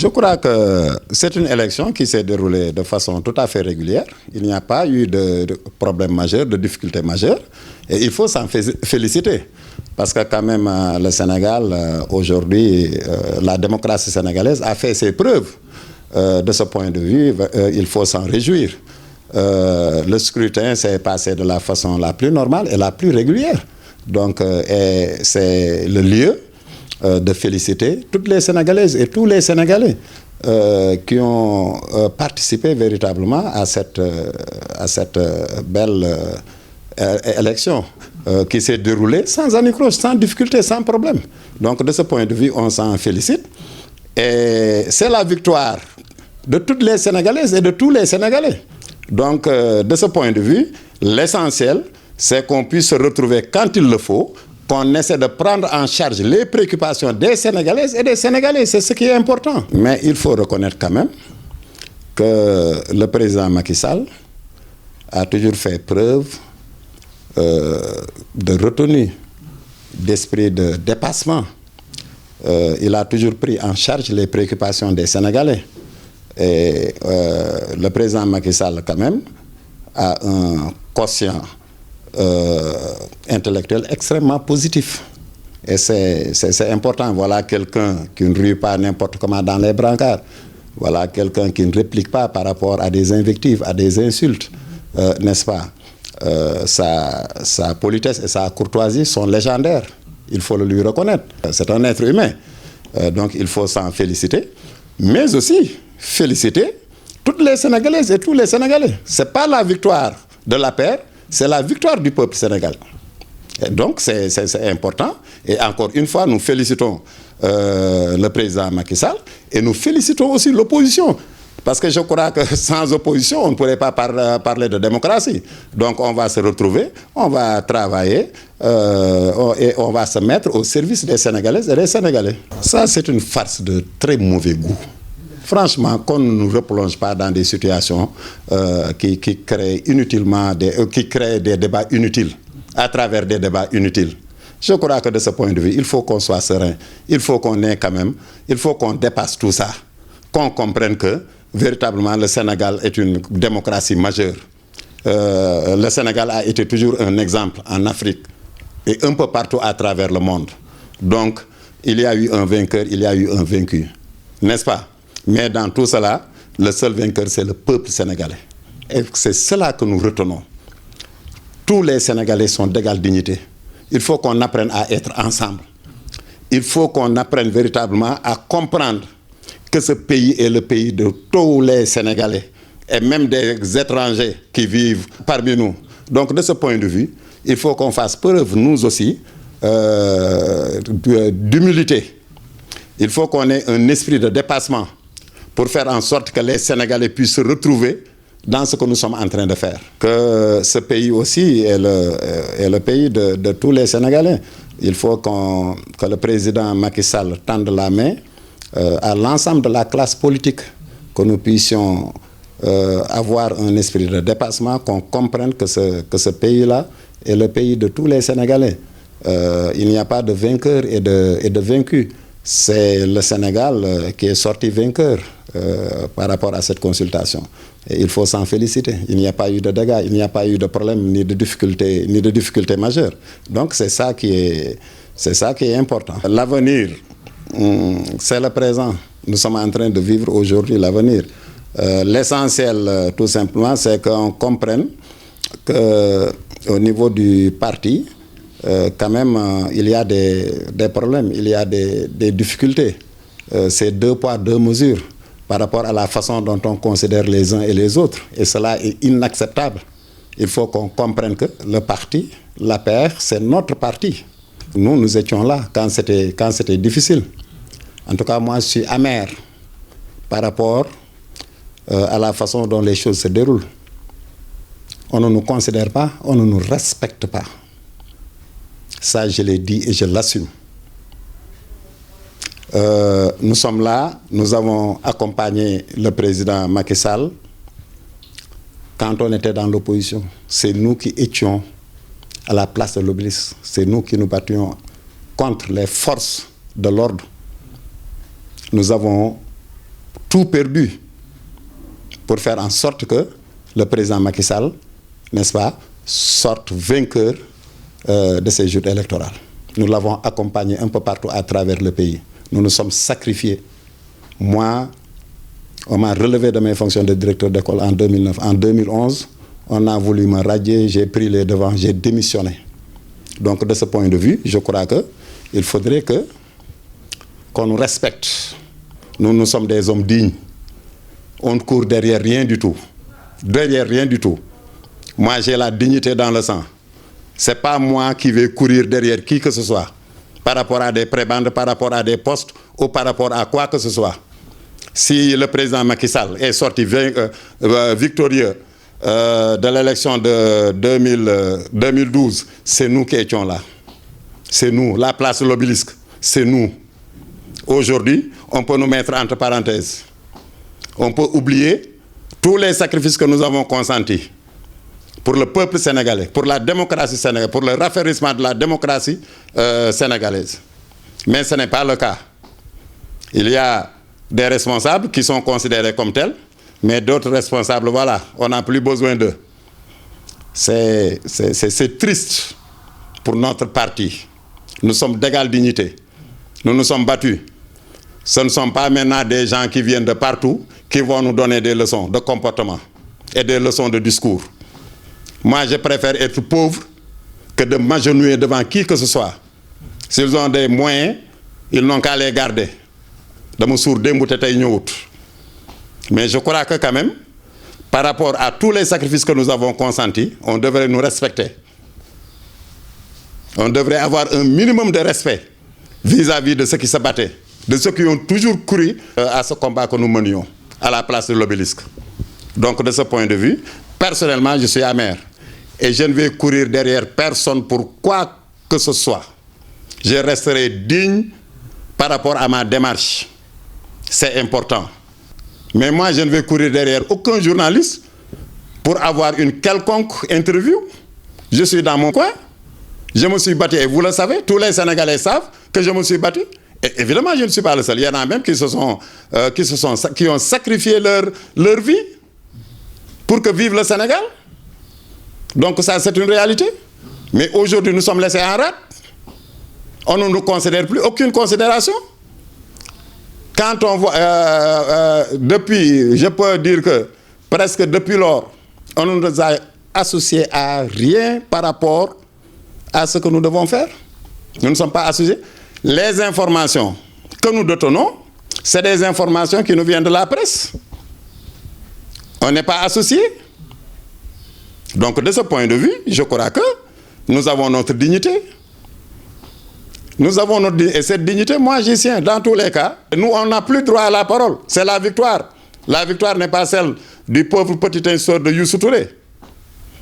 Je crois que c'est une élection qui s'est déroulée de façon tout à fait régulière. Il n'y a pas eu de problème majeur, de difficulté majeure. Et il faut s'en féliciter. Parce que quand même, le Sénégal, aujourd'hui, la démocratie sénégalaise a fait ses preuves. De ce point de vue, il faut s'en réjouir. Le scrutin s'est passé de la façon la plus normale et la plus régulière. Donc, c'est le lieu de féliciter toutes les Sénégalaises et tous les Sénégalais qui ont participé véritablement à cette belle élection qui s'est déroulée sans anicroche, sans difficulté, sans problème. Donc, de ce point de vue, on s'en félicite. Et c'est la victoire de toutes les Sénégalaises et de tous les Sénégalais. Donc, de ce point de vue, l'essentiel, c'est qu'on puisse se retrouver quand il le faut, qu'on essaie de prendre en charge les préoccupations des Sénégalaises et des Sénégalais. C'est ce qui est important. Mais il faut reconnaître quand même que le président Macky Sall a toujours fait preuve de retenue, d'esprit de dépassement. Il a toujours pris en charge les préoccupations des Sénégalais. Et le président Macky Sall, quand même, a un quotient intellectuel extrêmement positif. Et c'est important. Voilà quelqu'un qui ne rue pas n'importe comment dans les brancards. Voilà quelqu'un qui ne réplique pas par rapport à des invectives, à des insultes, n'est-ce pas? Sa politesse et sa courtoisie sont légendaires. Il faut le lui reconnaître. C'est un être humain. Donc il faut s'en féliciter. Mais aussi féliciter toutes les Sénégalaises et tous les Sénégalais. Ce n'est pas la victoire de la paix, c'est la victoire du peuple sénégalais. Et donc c'est important. Et encore une fois, nous félicitons le président Macky Sall et nous félicitons aussi l'opposition. Parce que je crois que sans opposition, on ne pourrait pas parler de démocratie. Donc on va se retrouver, on va travailler et on va se mettre au service des Sénégalaises et des Sénégalais. Ça, c'est une farce de très mauvais goût. Franchement, qu'on ne nous replonge pas dans des situations qui créent inutilement qui créent des débats inutiles, à travers des débats inutiles. Je crois que de ce point de vue, il faut qu'on soit serein. Il faut qu'on ait quand même, il faut qu'on dépasse tout ça. Qu'on comprenne que véritablement le Sénégal est une démocratie majeure. Le Sénégal a été toujours un exemple en Afrique et un peu partout à travers le monde. Donc, il y a eu un vainqueur, il y a eu un vaincu. N'est-ce pas? Mais dans tout cela, le seul vainqueur, c'est le peuple sénégalais. Et c'est cela que nous retenons. Tous les Sénégalais sont d'égale dignité. Il faut qu'on apprenne à être ensemble. Il faut qu'on apprenne véritablement à comprendre que ce pays est le pays de tous les Sénégalais et même des étrangers qui vivent parmi nous. Donc, de ce point de vue, il faut qu'on fasse preuve, nous aussi, d'humilité. Il faut qu'on ait un esprit de dépassement pour faire en sorte que les Sénégalais puissent se retrouver dans ce que nous sommes en train de faire. Que ce pays aussi est le pays de tous les Sénégalais. Il faut que le président Macky Sall tende la main à l'ensemble de la classe politique, que nous puissions avoir un esprit de dépassement, qu'on comprenne que ce pays-là est le pays de tous les Sénégalais. Il n'y a pas de vainqueur et de vaincu. C'est le Sénégal qui est sorti vainqueur par rapport à cette consultation. Et il faut s'en féliciter. Il n'y a pas eu de dégâts, il n'y a pas eu de problème, ni de difficultés majeures. Donc c'est ça qui est important. L'avenir, c'est le présent. Nous sommes en train de vivre aujourd'hui l'avenir. L'essentiel, tout simplement, c'est qu'on comprenne qu'au niveau du parti, quand même, il y a des problèmes, il y a des difficultés. C'est deux poids, deux mesures par rapport à la façon dont on considère les uns et les autres. Et cela est inacceptable. Il faut qu'on comprenne que le parti, l'APR, c'est notre parti. Nous étions là quand c'était difficile. En tout cas, moi, je suis amer par rapport à la façon dont les choses se déroulent. On ne nous considère pas, on ne nous respecte pas. Ça, je l'ai dit et je l'assume. Nous sommes là, nous avons accompagné le président Macky Sall quand on était dans l'opposition. C'est nous qui étions à la place de l'Obélisque. C'est nous qui nous battions contre les forces de l'ordre. Nous avons tout perdu pour faire en sorte que le président Macky Sall, n'est-ce pas, sorte vainqueur de ces joutes électorales. Nous l'avons accompagné un peu partout à travers le pays. Nous nous sommes sacrifiés. Moi, on m'a relevé de mes fonctions de directeur d'école en 2009. En 2011, on a voulu me radier, j'ai pris les devants, j'ai démissionné. Donc de ce point de vue, je crois qu'il faudrait qu'on nous respecte. Nous sommes des hommes dignes. On ne court derrière rien du tout. Derrière rien du tout. Moi, j'ai la dignité dans le sang. Ce n'est pas moi qui vais courir derrière qui que ce soit, par rapport à des prébendes, par rapport à des postes ou par rapport à quoi que ce soit. Si le président Macky Sall est sorti victorieux de l'élection de 2012, c'est nous qui étions là. C'est nous, la place de l'Obélisque, c'est nous. Aujourd'hui, on peut nous mettre entre parenthèses. On peut oublier tous les sacrifices que nous avons consentis pour le peuple sénégalais, pour la démocratie sénégalaise, pour le raffermissement de la démocratie sénégalaise. Mais ce n'est pas le cas. Il y a des responsables qui sont considérés comme tels, mais d'autres responsables, voilà, on n'a plus besoin d'eux. C'est triste pour notre parti. Nous sommes d'égale dignité. Nous nous sommes battus. Ce ne sont pas maintenant des gens qui viennent de partout qui vont nous donner des leçons de comportement et des leçons de discours. Moi, je préfère être pauvre que de m'agenouiller devant qui que ce soit. S'ils ont des moyens, ils n'ont qu'à les garder. Mais je crois que quand même, par rapport à tous les sacrifices que nous avons consentis, on devrait nous respecter. On devrait avoir un minimum de respect vis-à-vis de ceux qui se battaient, de ceux qui ont toujours couru à ce combat que nous menions, à la place de l'Obélisque. Donc de ce point de vue, personnellement, je suis amer. Et je ne vais courir derrière personne pour quoi que ce soit. Je resterai digne par rapport à ma démarche. C'est important. Mais moi, je ne vais courir derrière aucun journaliste pour avoir une quelconque interview. Je suis dans mon coin. Je me suis battu, et vous le savez, tous les Sénégalais savent que je me suis battu. Et évidemment, je ne suis pas le seul. Il y en a même qui ont sacrifié leur vie pour que vive le Sénégal. Donc ça, c'est une réalité. Mais aujourd'hui, nous sommes laissés en rade. On ne nous considère plus, aucune considération. Quand on voit, je peux dire que presque depuis lors, on ne nous a associés à rien par rapport à ce que nous devons faire. Nous ne sommes pas associés. Les informations que nous détenons, c'est des informations qui nous viennent de la presse. On n'est pas associés. Donc, de ce point de vue, je crois que nous avons notre dignité. Nous avons et cette dignité, moi j'y tiens, dans tous les cas. Nous, on n'a plus droit à la parole. C'est la victoire. La victoire n'est pas celle du pauvre petit instant de Youssou Touré.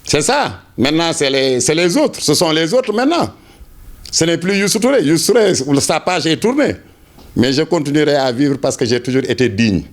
C'est ça. Maintenant, c'est les autres. Ce sont les autres maintenant. Ce n'est plus Youssou Touré. Youssou Touré, sa page est tournée. Mais je continuerai à vivre parce que j'ai toujours été digne.